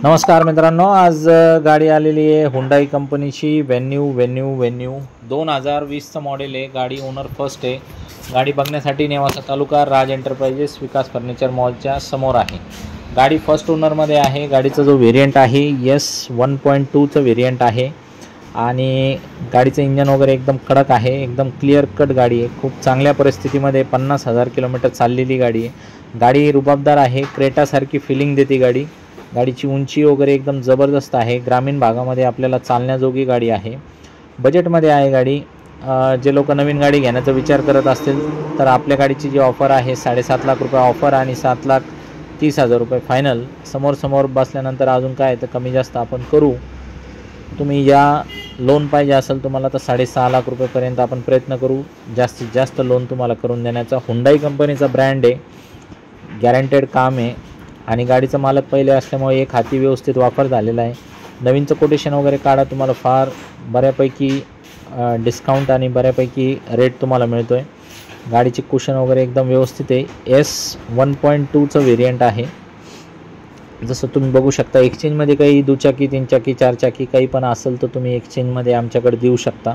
नमस्कार मित्रांनो, आज गाडी आलेली आहे हुंडाई कंपनीची वेन्यू 2020चं मॉडेल आहे। गाडी ओनर फर्स्ट आहे। गाडी बघण्यासाठी नेवासा तालुका राज एंटरप्राइजेस विकास फर्निचर मॉलच्या समोर आहे। गाडी फर्स्ट ओनरमध्ये आहे। गाडीचा जो व्हेरियंट आहे S1.2चं व्हेरियंट आहे आणि गाडीचं इंजन वगैरे एकदम कडक आहे, एकदम क्लिअर कट गाडी आहे। खूप चांगल्या परिस्थितीमध्ये 50,000 किलोमीटर चाललेली गाडी आहे। गाडी रुबाबदार आहे, क्रेटासारखी फिलिंग देते गाडी। गाडीची उंची वगैरे एकदम ज़बरदस्त आहे। ग्रामीण भागामध्ये आपल्याला चालण्याजोगी गाडी आहे। बजेटमध्ये आहे गाडी। जे लोक नवीन गाडी घेण्याचा विचार करत असतील तर आपल्या गाडीची जी ऑफर आहे 7.5 लाख रुपये ऑफर आणि 7,30,000 रुपये फायनल। समोर बसल्यानंतर अजून काय तर कमी जास्त आपण करू। तुम्ही या लोन पाहिजे असेल तुम्हाला तर 6.5 लाख रुपयेपर्यंत आपण प्रयत्न करू। जास्तीत जास्त लोन तुम्हाला करून देण्याचा हुंडाई कंपनीचा ब्रँड आहे, गॅरंटेड काम आहे आणि गाडीचा मालक पहिले असल्यामुळे एक हाती व्यवस्थित वापर झालेला आहे। नवीनचं कोटेशन वगैरे काढा, तुम्हाला फार बऱ्यापैकी डिस्काउंट आणि बऱ्यापैकी रेट तुम्हाला मिळतो आहे। गाडीची कुशन वगैरे एकदम व्यवस्थित आहे। S1.2चं व्हेरियंट आहे। जसं तुम्ही बघू शकता, एक्सचेंजमध्ये काही दुचाकी, तीनचाकी, चारचाकी काही पण असेल तर तुम्ही एक्सचेंजमध्ये आमच्याकडे देऊ शकता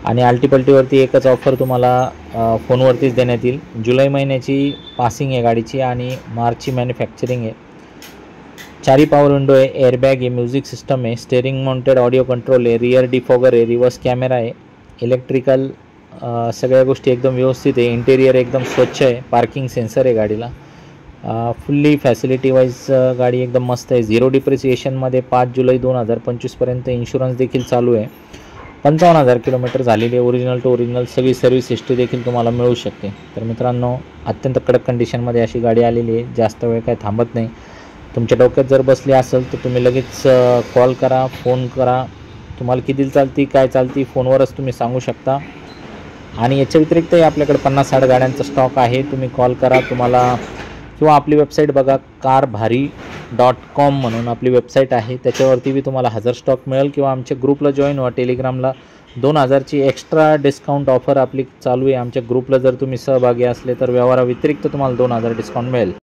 आणि आल्टीपल्टीवरती एकच ऑफर तुम्हाला फोनवरतीच देण्यात येईल। जुलै महिन्याची पासिंग आहे गाडीची आणि मार्चची मॅन्युफॅक्चरिंग आहे। 4 पॉवर विंडो आहे, एअरबॅग आहे, म्युझिक सिस्टम आहे, स्टेअरिंग माउंटेड ऑडिओ कंट्रोल आहे, रियर डिफॉगर आहे, रिव्हर्स कॅमेरा आहे, इलेक्ट्रिकल सगळ्या गोष्टी एकदम व्यवस्थित आहे। इंटेरियर एकदम स्वच्छ आहे, पार्किंग सेन्सर आहे गाडीला। फुल्ली फॅसिलिटी वाईज गाडी एकदम मस्त आहे। 0 डिप्रिसिएशनमध्ये 5 जुलै 2025पर्यंत इन्शुरन्स देखील चालू आहे। 55,000 किलोमीटर झालेली आहे। ओरिजिनल टू ओरिजिनल सगळी सर्व्हिस हिस्ट्री देखील तुम्हाला मिळू शकते। तर मित्रांनो, अत्यंत कडक कंडिशनमध्ये अशी गाडी आलेली आहे। जास्त वेळ काय थांबत नाही। तुमच्या डोक्यात जर बसली असेल तर तुम्ही लगेच कॉल करा, फोन करा। तुम्हाला किती चालती काय चालती फोनवरच तुम्ही सांगू शकता आणि याच्या व्यतिरिक्तही आपल्याकडे 50-60 गाड्यांचा स्टॉक आहे। तुम्ही कॉल करा तुम्हाला किंवा आपली वेबसाईट बघा, carभारी.com म्हणून आपली वेबसाईट आहे, त्याच्यावरती बी तुम्हाला हजर स्टॉक मिळेल किंवा आमच्या ग्रुपला जॉईन व्हा। टेलिग्रामला 2,000ची एक्स्ट्रा डिस्काउंट ऑफर आपली चालू आहे। आमच्या ग्रुपला जर तुम्ही सहभागी असले तर व्यवहाराव्यतिरिक्त तुम्हाला 2,000 डिस्काउंट मिळेल।